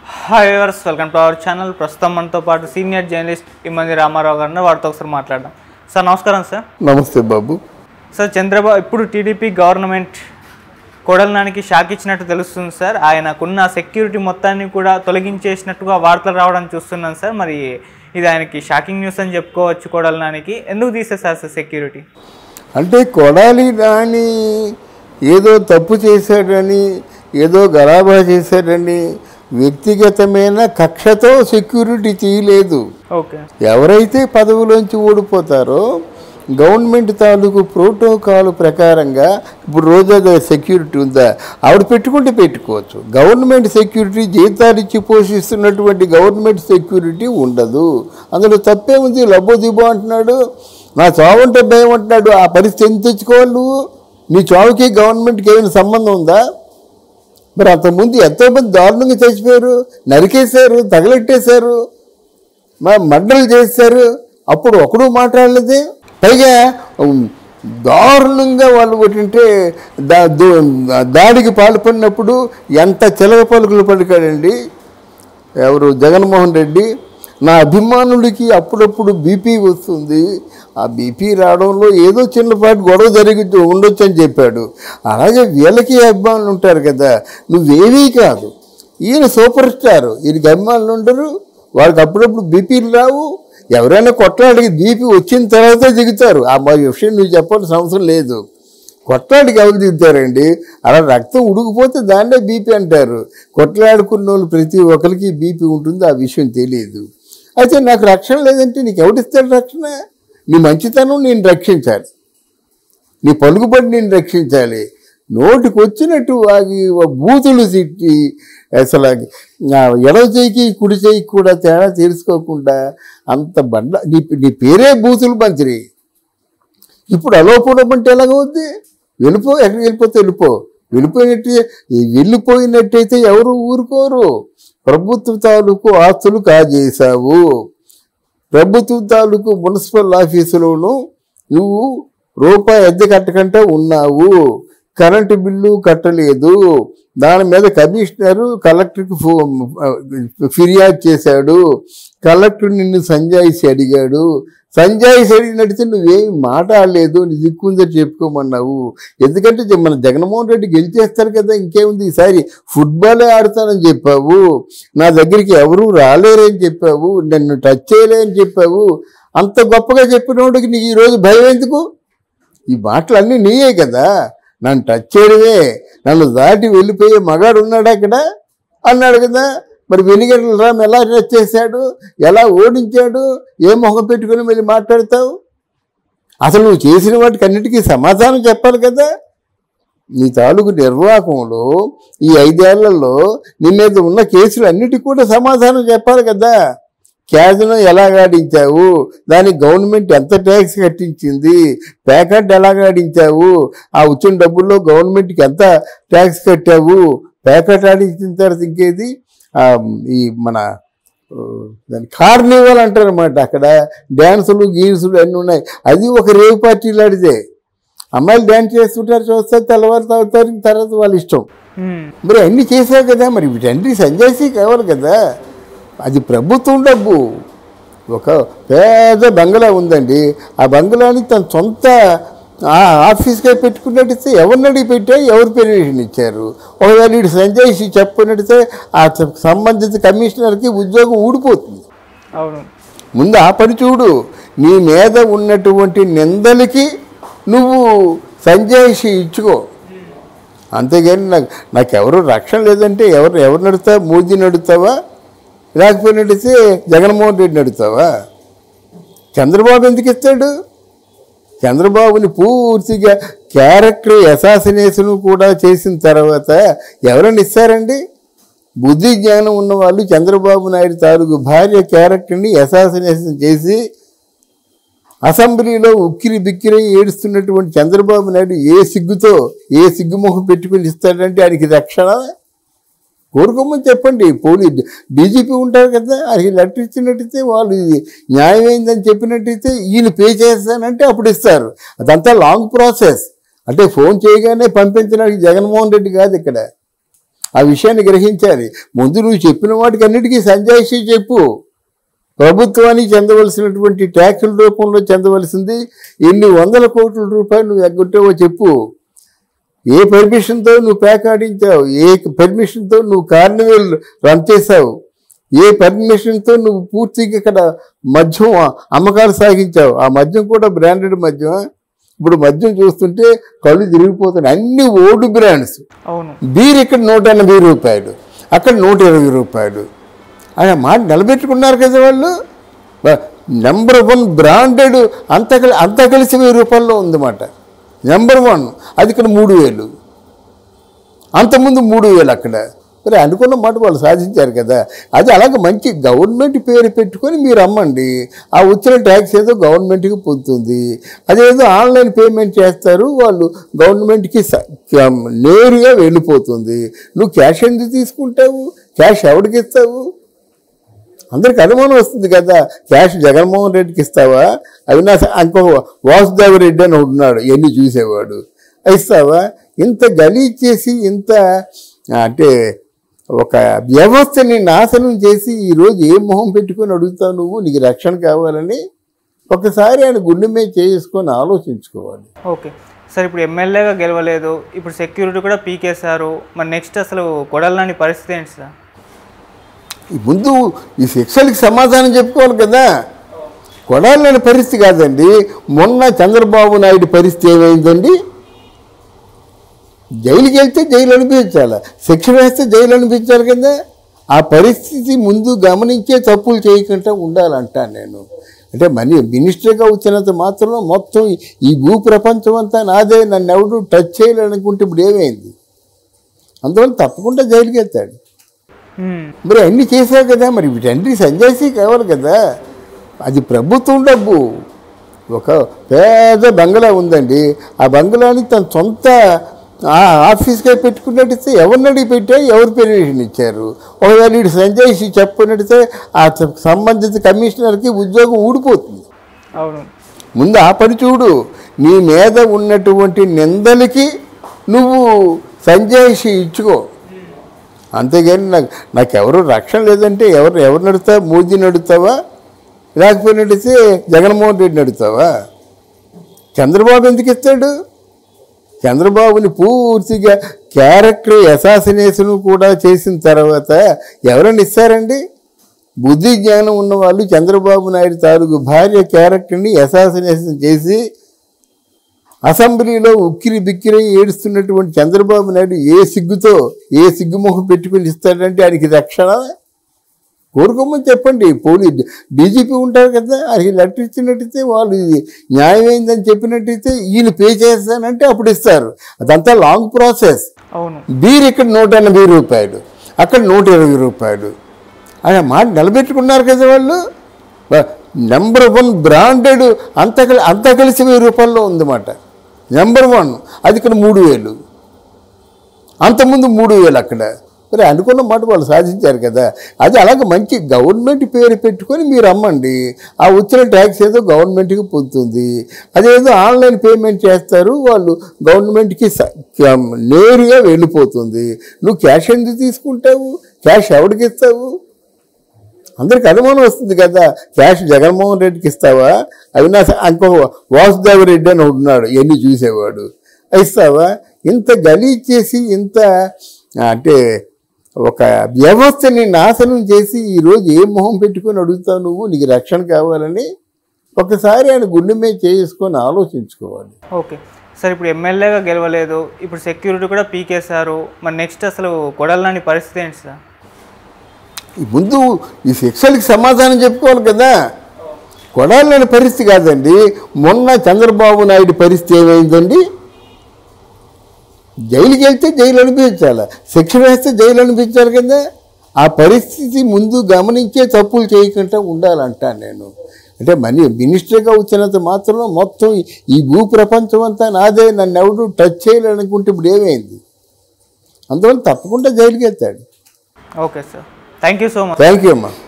Hi viewers, welcome to our channel. ప్రస్తుతం మనతో పాటు సీనియర్ జర్నలిస్ట్ ఇమ్మంది రామారావు గారిని వారితో ఒకసారి మాట్లాడదాం. సార్ నమస్కారం. సార్ నమస్తే బాబు. సార్, చంద్రబాబు ఇప్పుడు టీడీపీ గవర్నమెంట్ కొడలనానికి షాక్ ఇచ్చినట్టు తెలుస్తుంది సార్. ఆయనకున్న సెక్యూరిటీ మొత్తాన్ని కూడా తొలగించేసినట్టుగా వార్తలు రావడం చూస్తున్నాను సార్. మరి ఇది ఆయనకి షాకింగ్ న్యూస్ అని చెప్పుకోవచ్చు. కొడలనానికి ఎందుకు తీసేశారు సార్ సెక్యూరిటీ? అంటే కొడాలి నాని ఏదో తప్పు చేశాడని, ఏదో గలాబా చేశాడని వ్యక్తిగతమైన కక్షతో సెక్యూరిటీ తీయలేదు. ఓకే. ఎవరైతే పదవిలోంచి ఓడిపోతారో గవర్నమెంట్ తాలూకు ప్రోటోకాల్ ప్రకారంగా ఇప్పుడు రోజా సెక్యూరిటీ ఉందా, ఆవిడ పెట్టుకుంటే పెట్టుకోవచ్చు. గవర్నమెంట్ సెక్యూరిటీ జీతాలు ఇచ్చి పోషిస్తున్నటువంటి గవర్నమెంట్ సెక్యూరిటీ ఉండదు. అందులో తప్పే ఉంది. లబ్బో దిబ్బో అంటున్నాడు, నా చావంటే భయం అంటున్నాడు. ఆ పరిస్థితి ఎంత తెచ్చుకోవాలి నువ్వు? నీ చావుకి గవర్నమెంట్కి ఏమైనా సంబంధం ఉందా? మరి అంతకుముందు ఎంతోమంది దారుణంగా చచ్చిపోయారు, నరికేశారు, తగలెట్టేశారు, మర్డర్లు చేశారు. అప్పుడు ఒకడు మాట్లాడలేదే. పైగా దారుణంగా వాళ్ళు ఏంటంటే దాడికి పాల్పడినప్పుడు ఎంత చిలక పలుకులు పలికాడండి ఎవరు, జగన్మోహన్ రెడ్డి. నా అభిమానుడికి అప్పుడప్పుడు బీపీ వస్తుంది, ఆ బీపీ రావడంలో ఏదో చిన్నపాటి గొడవ జరిగి ఉండొచ్చు అని చెప్పాడు. అలాగే వీళ్ళకి అభిమానులు ఉంటారు కదా, నువ్వేమీ కాదు. ఈయన సూపర్ స్టార్, ఈయనకి అభిమానులు ఉండరు, వాళ్ళకి అప్పుడప్పుడు బీపీలు రావు. ఎవరైనా కొట్లాడికి బీపీ వచ్చిన తర్వాత దిగుతారు. ఆ విషయం నువ్వు చెప్పాల్సిన అవసరం లేదు. కొట్లాడికి ఎవరు దిగుతారండి? అలా రక్తం ఉడికిపోతే దాన్నే బీపీ అంటారు. కొట్లాడుకున్న వాళ్ళు ప్రతి ఒక్కరికి బీపీ ఉంటుంది, ఆ విషయం తెలియదు. అయితే నాకు రక్షణ లేదంటే నీకు ఎవరిస్తాడు రక్షణ? నీ మంచితనం నేను రక్షించాలి, నీ పలుకుబడి నేను రక్షించాలి. నోటికి వచ్చినట్టు వాగి బూతులు తిట్టి అసలు ఎడవ చేయికి కుడి చేయికి కూడా తేడా తెలుసుకోకుండా అంత బండ నీ పేరే బూతులు మంత్రి. ఇప్పుడు అలోపడం అంటే ఎలాగవుద్ది? వెళ్ళిపో, ఎక్కడికి వెళ్ళిపోతే వెళ్ళిపోయినట్టయితే ఎవరు ఊరుకోరు. ప్రభుత్వ తాలూకు ఆస్తులు కాజేశావు, ప్రభుత్వ తాలూకు మున్సిపల్ ఆఫీసులోనూ నువ్వు రూపాయి అద్దె కట్టకుండా ఉన్నావు, కరెంటు బిల్లు కట్టలేదు, దాని మీద కమిషనరు కలెక్టర్కి ఫిర్యాదు చేశాడు, కలెక్టర్ నిన్ను సంజాయిషి అడిగాడు, సంజాయిషి అడిగినట్టు నువ్వేం మాట్లాడలేదు, నీ దిక్కుందని చెప్పుకోమన్నావు. ఎందుకంటే మన జగన్మోహన్ రెడ్డి గెలిచేస్తారు కదా, ఇంకేముంది, ఈసారి ఫుట్బాలే ఆడతానని చెప్పావు, నా దగ్గరికి ఎవరూ రాలేరని చెప్పావు, నన్ను టచ్ చేయలేని చెప్పావు. అంత గొప్పగా చెప్పినోడికి నీకు ఈరోజు భయం ఎందుకు? ఈ మాటలన్నీ నీయే కదా. నన్ను టచ్ చేయడమే, నన్ను దాటి వెళ్ళిపోయే మగాడు ఉన్నాడు అక్కడ అన్నాడు కదా. మరి వెనిగండ్ల రామ్ ఎలా టచ్ చేశాడు, ఎలా ఓడించాడు, ఏ మొహం పెట్టుకుని మళ్ళీ మాట్లాడతావు? అసలు నువ్వు చేసిన వాటికి అన్నిటికీ సమాధానం చెప్పాలి కదా. నీ తాలూకు నిర్వాహకంలో ఈ 5 ఏళ్లలో నీ మీద ఉన్న కేసులు అన్నిటికీ కూడా సమాధానం చెప్పాలి కదా. క్యాజినో ఎలా గాడించావు, దానికి గవర్నమెంట్ ఎంత ట్యాక్స్ కట్టించింది, ప్యాకెట్ ఎలా గాడించావు, ఆ వచ్చిన డబ్బుల్లో గవర్నమెంట్కి ఎంత ట్యాక్స్ కట్టావు, ప్యాకెట్ ఆడించిన తర్వాత ఇంకేది ఈ మన దాని కార్నివల్ అంటారన్నమాట. అక్కడ డ్యాన్సులు గీన్సులు అన్నీ ఉన్నాయి. అది ఒక రేవ్ పార్టీ లాంటిదే. అమ్మాయిలు డ్యాన్స్ చేస్తుంటారు, చూస్తారు, తెల్లవారు తాగుతారు, తర్వాత వాళ్ళ ఇష్టం. మరి అన్నీ చేశావు కదా, మరి వీటన్ని సంజాయిషి కావాలి కదా. అది ప్రభుత్వం డబ్బు. ఒక పెద్ద బంగ్లా ఉందండి, ఆ బంగ్లాని తన సొంత ఆఫీస్గా పెట్టుకున్నట్టయితే ఎవరిని అడిగి పెట్టారు, ఎవరు పెర్మిషన్ ఇచ్చారు? ఒకవేళ వీడు సంజాయిషి చెప్పినట్టయితే ఆ సంబంధిత కమిషనర్కి ఉద్యోగం ఊడిపోతుంది. అవును, ముందు ఆ పని చూడు. నీ మీద ఉన్నటువంటి నిందలకి నువ్వు సంజాయిషి ఇచ్చుకో, అంతేగాని నాకెవరు రక్షణ లేదంటే ఎవరు నడుస్తావా? మోదీని నడుస్తావా? లేకపోయినట్టయితే జగన్మోహన్ రెడ్డి నడుస్తావా? చంద్రబాబు ఎందుకు ఇస్తాడు? చంద్రబాబుని పూర్తిగా క్యారెక్టర్ అసాసినేషన్ కూడా చేసిన తర్వాత ఎవరైనా ఇస్తారండి? బుద్ధి జ్ఞానం ఉన్నవాళ్ళు చంద్రబాబు నాయుడు తాలూకు భార్య క్యారెక్టర్ని అసాసినేషన్ చేసి అసెంబ్లీలో ఉక్కిరి బిక్కిరి ఏడుస్తున్నటువంటి చంద్రబాబు నాయుడు ఏ సిగ్గుమొహం పెట్టుకుని ఇస్తాడంటే ఆయనకి రక్షణ? కోరుకోమని చెప్పండి. డీజీపీ ఉంటారు కదా, అది లెటర్ ఇచ్చినట్టయితే వాళ్ళు న్యాయమైందని చెప్పినట్టయితే ఈయన పే చేస్తానంటే అప్పుడు ఇస్తారు. అదంతా లాంగ్ ప్రాసెస్. అంటే ఫోన్ చేయగానే పంపించడానికి జగన్మోహన్ రెడ్డి కాదు ఇక్కడ. ఆ విషయాన్ని గ్రహించాలి. ముందు నువ్వు చెప్పిన వాటికి అన్నిటికీ సంజాయిషి చెప్పు. ప్రభుత్వానికి చెందవలసినటువంటి ట్యాక్సుల రూపంలో చెందవలసింది ఎన్ని వందల కోట్ల రూపాయలు నువ్వు ఎగ్గొట్టావో చెప్పు. ఏ పర్మిషన్తో నువ్వు ప్యాక్ ఆడించావు, ఏ పర్మిషన్తో నువ్వు కార్నివల్ రన్ చేసావు, ఏ పర్మిషన్తో నువ్వు పూర్తిగా ఇక్కడ మద్యం అమ్మకాలు సాగించావు. ఆ మద్యం కూడా బ్రాండెడ్ మద్యం. ఇప్పుడు మద్యం చూస్తుంటే కళ్ళు తిరిగిపోతున్నాయి. అన్ని ఓల్డ్ బ్రాండ్స్. బీర్ ఇక్కడ 180 రూపాయలు, అక్కడ 120 రూపాయలు. ఆయన మాట నిలబెట్టుకున్నారు కదా వాళ్ళు. నెంబర్ 1 బ్రాండెడ్ అంతా కలిసి 1000 రూపాయల్లో ఉందన్నమాట. నెంబర్ 1 అది ఇక్కడ 3000, అంతకుముందు 3000 అక్కడ. మరి అనుకున్న మాట వాళ్ళు సాధించారు కదా. అది అలాగే మంచి గవర్నమెంట్ పేరు పెట్టుకొని మీరు అమ్మండి. ఆ వచ్చిన ట్యాక్స్ ఏదో గవర్నమెంట్కి పొందుతుంది. అదేదో ఆన్లైన్ పేమెంట్ చేస్తారు వాళ్ళు, గవర్నమెంట్కి నేరుగా వెళ్ళిపోతుంది. నువ్వు క్యాష్ ఎందుకు తీసుకుంటావు? క్యాష్ ఎవరికి ఇస్తావు? అందరికి అనుమానం వస్తుంది కదా. క్యాష్ జగన్మోహన్ రెడ్డికి ఇస్తావా? అవినాశ్ ఇంకో వాసుదేవ రెడ్డి అని ఉన్నాడు, ఎన్ని చూసేవాడు, ఇస్తావా? ఇంత గలీజ్ చేసి, ఇంత అంటే ఒక వ్యవస్థని నాశనం చేసి ఈరోజు ఏ మొహం పెట్టుకొని అడుగుతావు నువ్వు? నీకు రక్షణ కావాలని ఒకసారి ఆయన గుండె మీద చేసుకొని ఆలోచించుకోవాలి. ఓకే సార్, ఇప్పుడు ఎమ్మెల్యేగా గెలవలేదు, ఇప్పుడు సెక్యూరిటీ కూడా పీకేశారు. మరి నెక్స్ట్ అసలు కొడాలని పరిస్థితి ఏంటి సార్? ముందు ఈ శిక్షలకి సమాధానం చెప్పుకోవాలి కదా. కొడాలని పరిస్థితి కాదండి. మొన్న చంద్రబాబు నాయుడు పరిస్థితి ఏమైందండి? జైలుకి వెళ్తే జైలు అనిపించాలి, శిక్ష వేస్తే జైలు అనిపించాలి కదా. ఆ పరిస్థితి ముందు గమనించే తప్పులు చేయకుండా ఉండాలంటాను నేను. అంటే మినిస్టర్గా వచ్చినంత మాత్రం మొత్తం ఈ భూ ప్రపంచం అంతా నాదే, నన్ను ఎవడు టచ్ చేయాలనుకుంటే ఇప్పుడు ఏమైంది? అందువల్ల తప్పకుండా జైలుకి వెళ్తాడు. మరి అన్నీ చేశావు కదా, మరి వీటన్ని సంజాయిషి కావాలి కదా. అది ప్రభుత్వం డబ్బు. ఒక పేద బంగ్లా ఉందండి, ఆ బంగ్లాని తన సొంత ఆఫీస్గా పెట్టుకున్నట్టయితే ఎవరిని అడిగి పెట్టా, ఎవరు పర్మిషన్ ఇచ్చారు? ఒకవేళ వీడు సంజాయిషి చెప్పినట్టయితే ఆ సంబంధిత కమిషనర్కి ఉద్యోగం ఊడిపోతుంది. అవును, ముందు ఆ పని చూడు. నీ మీద ఉన్నటువంటి నిందలకి నువ్వు సంజాయిషి ఇచ్చుకో. అంతేగాని నాకెవరు రక్షణ లేదంటే ఎవరు నడుస్తావా? మోదీని అడుగుతావా? లేకపోయినట్టయితే జగన్మోహన్ రెడ్డిని అడుగుతావా? చంద్రబాబు ఎందుకు ఇస్తాడు? చంద్రబాబుని పూర్తిగా క్యారెక్టర్ అసాసినేషన్ కూడా చేసిన తర్వాత ఎవరైనా ఇస్తారండి? బుద్ధి జ్ఞానం ఉన్నవాళ్ళు చంద్రబాబు నాయుడు తాలూకు భార్య క్యారెక్టర్ని అసాసినేషన్ చేసి అసెంబ్లీలో ఉక్కిరి బిక్కిరి ఏడుస్తున్నటువంటి చంద్రబాబు నాయుడు ఏ సిగ్గుమొహం పెట్టుకుని ఇస్తాడంటే ఆయనకి రక్షణ కోరుకోమని చెప్పండి. డీజీపీ ఉంటారు కదా, ఆయనకి లెటర్ ఇచ్చినట్టయితే వాళ్ళు న్యాయమైందని చెప్పినట్టయితే ఈయన పే చేస్తానంటే అప్పుడు ఇస్తారు. అదంతా లాంగ్ ప్రాసెస్. బీర్ ఇక్కడ 180 రూపాయలు, అక్కడ 120 రూపాయలు. ఆయన మాట నిలబెట్టుకున్నారు కదా వాళ్ళు. నెంబర్ 1 బ్రాండెడ్ అంతా కలిసి 1000 రూపాయల్లో ఉందన్నమాట. నెంబర్ 1 అది ఇక్కడ 3000, అంతకుముందు 3000 అక్కడ. మరి అనుకున్న మాట వాళ్ళు సాధించారు కదా. అది అలాగే మంచి గవర్నమెంట్ పేరు పెట్టుకొని మీరు అమ్మండి. ఆ వచ్చిన ట్యాక్స్ ఏదో గవర్నమెంట్కి పొందుతుంది. అదేదో ఆన్లైన్ పేమెంట్ చేస్తారు వాళ్ళు, గవర్నమెంట్కి నేరుగా వెళ్ళిపోతుంది. నువ్వు క్యాష్ ఎందుకు తీసుకుంటావు? క్యాష్ ఎవరికి ఇస్తావు? అందరికి అనుమానం వస్తుంది కదా. క్యాష్ జగన్మోహన్ రెడ్డికి ఇస్తావా? అవినాశ్ ఇంకో వాసుదేవ రెడ్డి అని ఉన్నాడు, ఎన్ని చూసేవాడు, ఇస్తావా? ఇంత గలీజ్ చేసి, ఇంత అంటే ఒక వ్యవస్థని నాశనం చేసి ఈరోజు ఏ మొహం పెట్టుకొని అడుగుతావు నువ్వు? నీకు రక్షణ కావాలని ఒకసారి ఆయన గుండె మీద చేసుకొని ఆలోచించుకోవాలి. ఓకే సార్, ఇప్పుడు ఎమ్మెల్యేగా గెలవలేదు, ఇప్పుడు సెక్యూరిటీ కూడా పీకేశారు. మరి నెక్స్ట్ అసలు కొడాలని పరిస్థితి ఏంటి సార్? ముందు ఈ శిక్షలకి సమాధానం చెప్పుకోవాలి కదా. కొడాలని పరిస్థితి కాదండి. మొన్న చంద్రబాబు నాయుడు పరిస్థితి ఏమైందండి? జైలుకి వెళ్తే జైలు అనిపించాలి, శిక్ష వేస్తే జైలు అనిపించాలి కదా. ఆ పరిస్థితి ముందు గమనించే తప్పులు చేయకుండా ఉండాలంటాను నేను. అంటే మినిస్టర్గా వచ్చినంత మాత్రం మొత్తం ఈ భూ ప్రపంచం అంతా నాదే, నన్ను ఎవడు టచ్ చేయాలనుకుంటే ఇప్పుడు ఏమైంది? అందువల్ల తప్పకుండా జైలుకి వెళ్తాడు. Okay sir, thank you so much. Thank you అమ్మా.